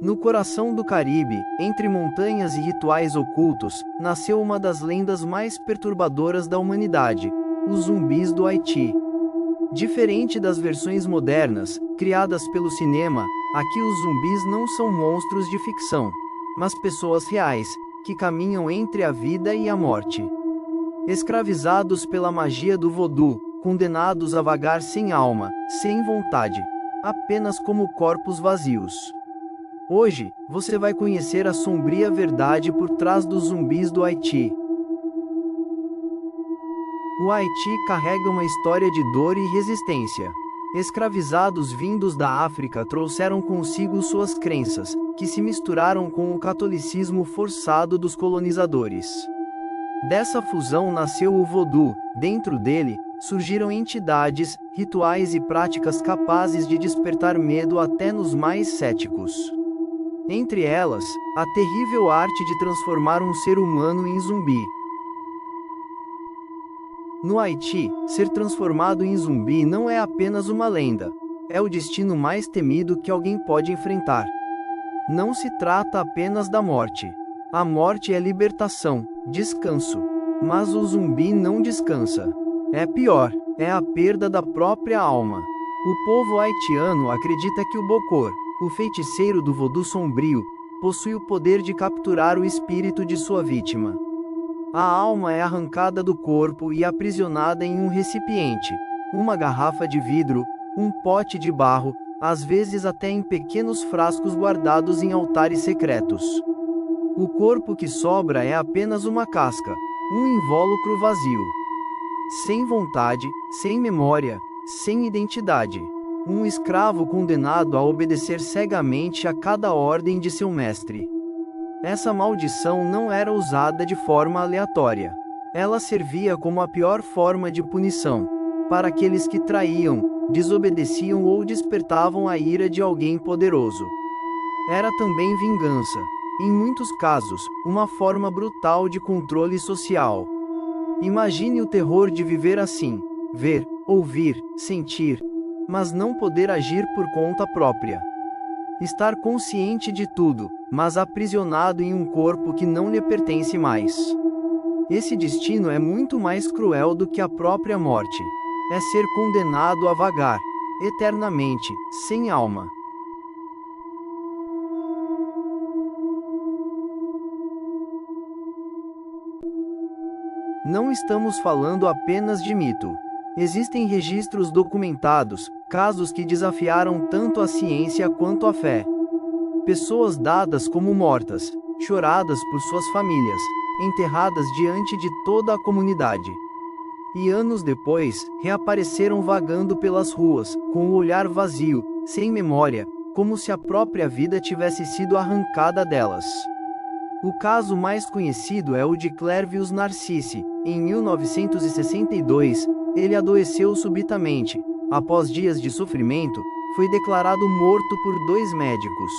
No coração do Caribe, entre montanhas e rituais ocultos, nasceu uma das lendas mais perturbadoras da humanidade: os zumbis do Haiti. Diferente das versões modernas, criadas pelo cinema, aqui os zumbis não são monstros de ficção, mas pessoas reais, que caminham entre a vida e a morte. Escravizados pela magia do voodoo, condenados a vagar sem alma, sem vontade, apenas como corpos vazios. Hoje, você vai conhecer a sombria verdade por trás dos zumbis do Haiti. O Haiti carrega uma história de dor e resistência. Escravizados vindos da África trouxeram consigo suas crenças, que se misturaram com o catolicismo forçado dos colonizadores. Dessa fusão nasceu o voodoo. Dentro dele, surgiram entidades, rituais e práticas capazes de despertar medo até nos mais céticos. Entre elas, a terrível arte de transformar um ser humano em zumbi. No Haiti, ser transformado em zumbi não é apenas uma lenda. É o destino mais temido que alguém pode enfrentar. Não se trata apenas da morte. A morte é libertação, descanso. Mas o zumbi não descansa. É pior, é a perda da própria alma. O povo haitiano acredita que o Bokor, o feiticeiro do voodoo sombrio, possui o poder de capturar o espírito de sua vítima. A alma é arrancada do corpo e aprisionada em um recipiente, uma garrafa de vidro, um pote de barro, às vezes até em pequenos frascos guardados em altares secretos. O corpo que sobra é apenas uma casca, um invólucro vazio. Sem vontade, sem memória, sem identidade. Um escravo condenado a obedecer cegamente a cada ordem de seu mestre. Essa maldição não era usada de forma aleatória. Ela servia como a pior forma de punição, para aqueles que traíam, desobedeciam ou despertavam a ira de alguém poderoso. Era também vingança, em muitos casos, uma forma brutal de controle social. Imagine o terror de viver assim: ver, ouvir, sentir, mas não poder agir por conta própria. Estar consciente de tudo, mas aprisionado em um corpo que não lhe pertence mais. Esse destino é muito mais cruel do que a própria morte. É ser condenado a vagar, eternamente, sem alma. Não estamos falando apenas de mito. Existem registros documentados, casos que desafiaram tanto a ciência quanto a fé. Pessoas dadas como mortas, choradas por suas famílias, enterradas diante de toda a comunidade. E anos depois, reapareceram vagando pelas ruas, com o olhar vazio, sem memória, como se a própria vida tivesse sido arrancada delas. O caso mais conhecido é o de Clervius Narcisse. Em 1962, ele adoeceu subitamente. Após dias de sofrimento, foi declarado morto por 2 médicos.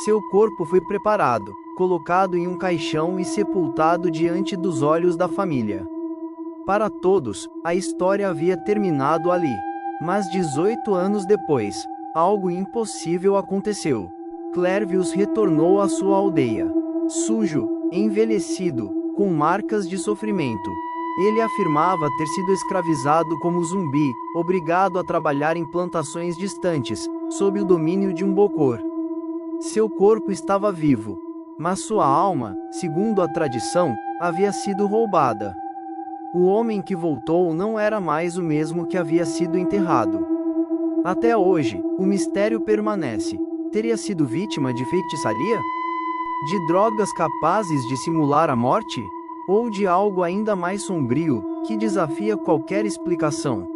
Seu corpo foi preparado, colocado em um caixão e sepultado diante dos olhos da família. Para todos, a história havia terminado ali. Mas 18 anos depois, algo impossível aconteceu. Clervius retornou à sua aldeia. Sujo, envelhecido, com marcas de sofrimento. Ele afirmava ter sido escravizado como zumbi, obrigado a trabalhar em plantações distantes, sob o domínio de um Bokor. Seu corpo estava vivo, mas sua alma, segundo a tradição, havia sido roubada. O homem que voltou não era mais o mesmo que havia sido enterrado. Até hoje, o mistério permanece. Teria sido vítima de feitiçaria? De drogas capazes de simular a morte? Ou de algo ainda mais sombrio, que desafia qualquer explicação?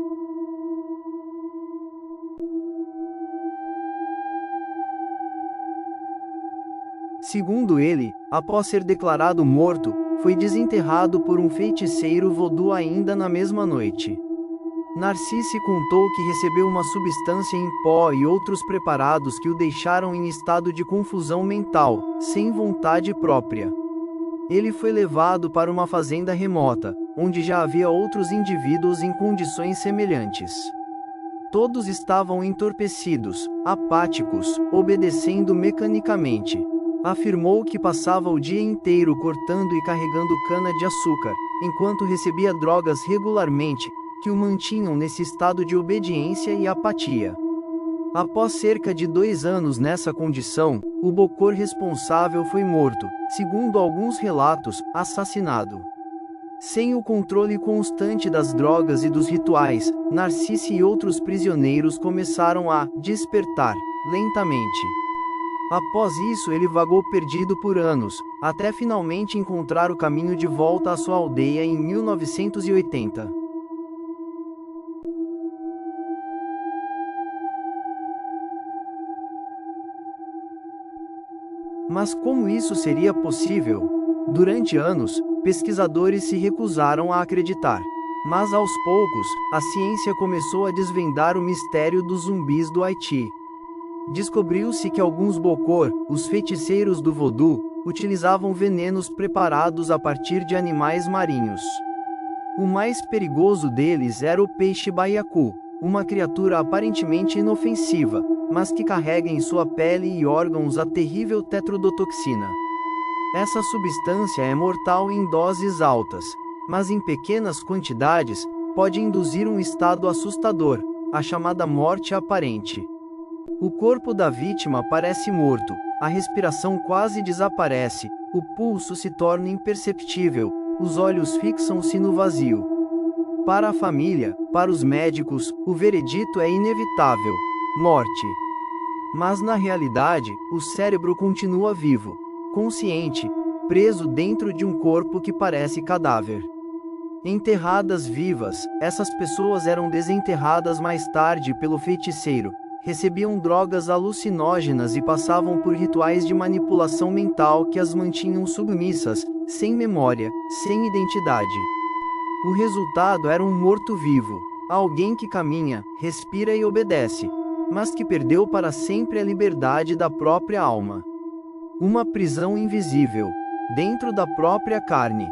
Segundo ele, após ser declarado morto, foi desenterrado por um feiticeiro voodoo ainda na mesma noite. Narcisse contou que recebeu uma substância em pó e outros preparados que o deixaram em estado de confusão mental, sem vontade própria. Ele foi levado para uma fazenda remota, onde já havia outros indivíduos em condições semelhantes. Todos estavam entorpecidos, apáticos, obedecendo mecanicamente. Afirmou que passava o dia inteiro cortando e carregando cana-de-açúcar, enquanto recebia drogas regularmente, que o mantinham nesse estado de obediência e apatia. Após cerca de 2 anos nessa condição, o Bokor responsável foi morto, segundo alguns relatos, assassinado. Sem o controle constante das drogas e dos rituais, Narcisse e outros prisioneiros começaram a despertar, lentamente. Após isso ele vagou perdido por anos, até finalmente encontrar o caminho de volta à sua aldeia em 1980. Mas como isso seria possível? Durante anos, pesquisadores se recusaram a acreditar. Mas aos poucos, a ciência começou a desvendar o mistério dos zumbis do Haiti. Descobriu-se que alguns Bokor, os feiticeiros do Vodou, utilizavam venenos preparados a partir de animais marinhos. O mais perigoso deles era o peixe baiacu, uma criatura aparentemente inofensiva, mas que carrega em sua pele e órgãos a terrível tetrodotoxina. Essa substância é mortal em doses altas, mas em pequenas quantidades, pode induzir um estado assustador, a chamada morte aparente. O corpo da vítima parece morto, a respiração quase desaparece, o pulso se torna imperceptível, os olhos fixam-se no vazio. Para a família, para os médicos, o veredito é inevitável: morte. Mas na realidade, o cérebro continua vivo, consciente, preso dentro de um corpo que parece cadáver. Enterradas vivas, essas pessoas eram desenterradas mais tarde pelo feiticeiro, recebiam drogas alucinógenas e passavam por rituais de manipulação mental que as mantinham submissas, sem memória, sem identidade. O resultado era um morto-vivo, alguém que caminha, respira e obedece, mas que perdeu para sempre a liberdade da própria alma. Uma prisão invisível, dentro da própria carne.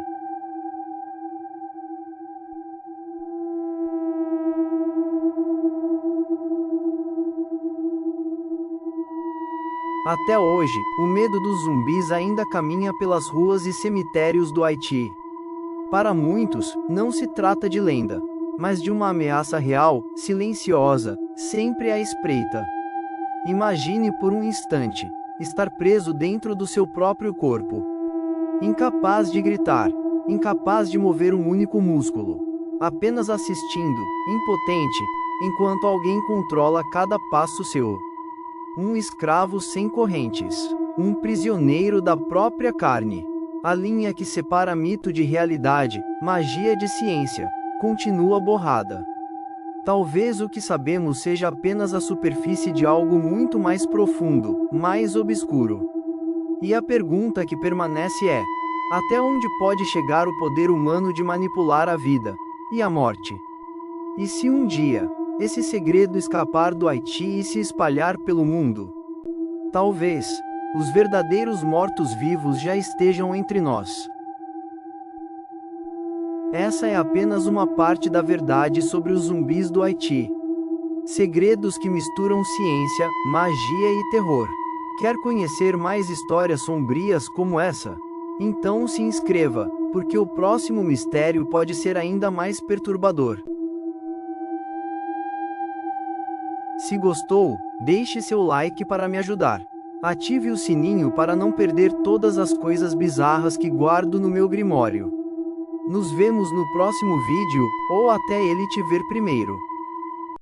Até hoje, o medo dos zumbis ainda caminha pelas ruas e cemitérios do Haiti. Para muitos, não se trata de lenda, mas de uma ameaça real, silenciosa, sempre à espreita. Imagine por um instante, estar preso dentro do seu próprio corpo. Incapaz de gritar, incapaz de mover um único músculo. Apenas assistindo, impotente, enquanto alguém controla cada passo seu. Um escravo sem correntes. Um prisioneiro da própria carne. A linha que separa mito de realidade, magia de ciência, continua borrada. Talvez o que sabemos seja apenas a superfície de algo muito mais profundo, mais obscuro. E a pergunta que permanece é: até onde pode chegar o poder humano de manipular a vida e a morte? E se um dia esse segredo escapar do Haiti e se espalhar pelo mundo? Talvez os verdadeiros mortos-vivos já estejam entre nós. Essa é apenas uma parte da verdade sobre os zumbis do Haiti. Segredos que misturam ciência, magia e terror. Quer conhecer mais histórias sombrias como essa? Então se inscreva, porque o próximo mistério pode ser ainda mais perturbador. Se gostou, deixe seu like para me ajudar. Ative o sininho para não perder todas as coisas bizarras que guardo no meu grimório. Nos vemos no próximo vídeo, ou até ele te ver primeiro.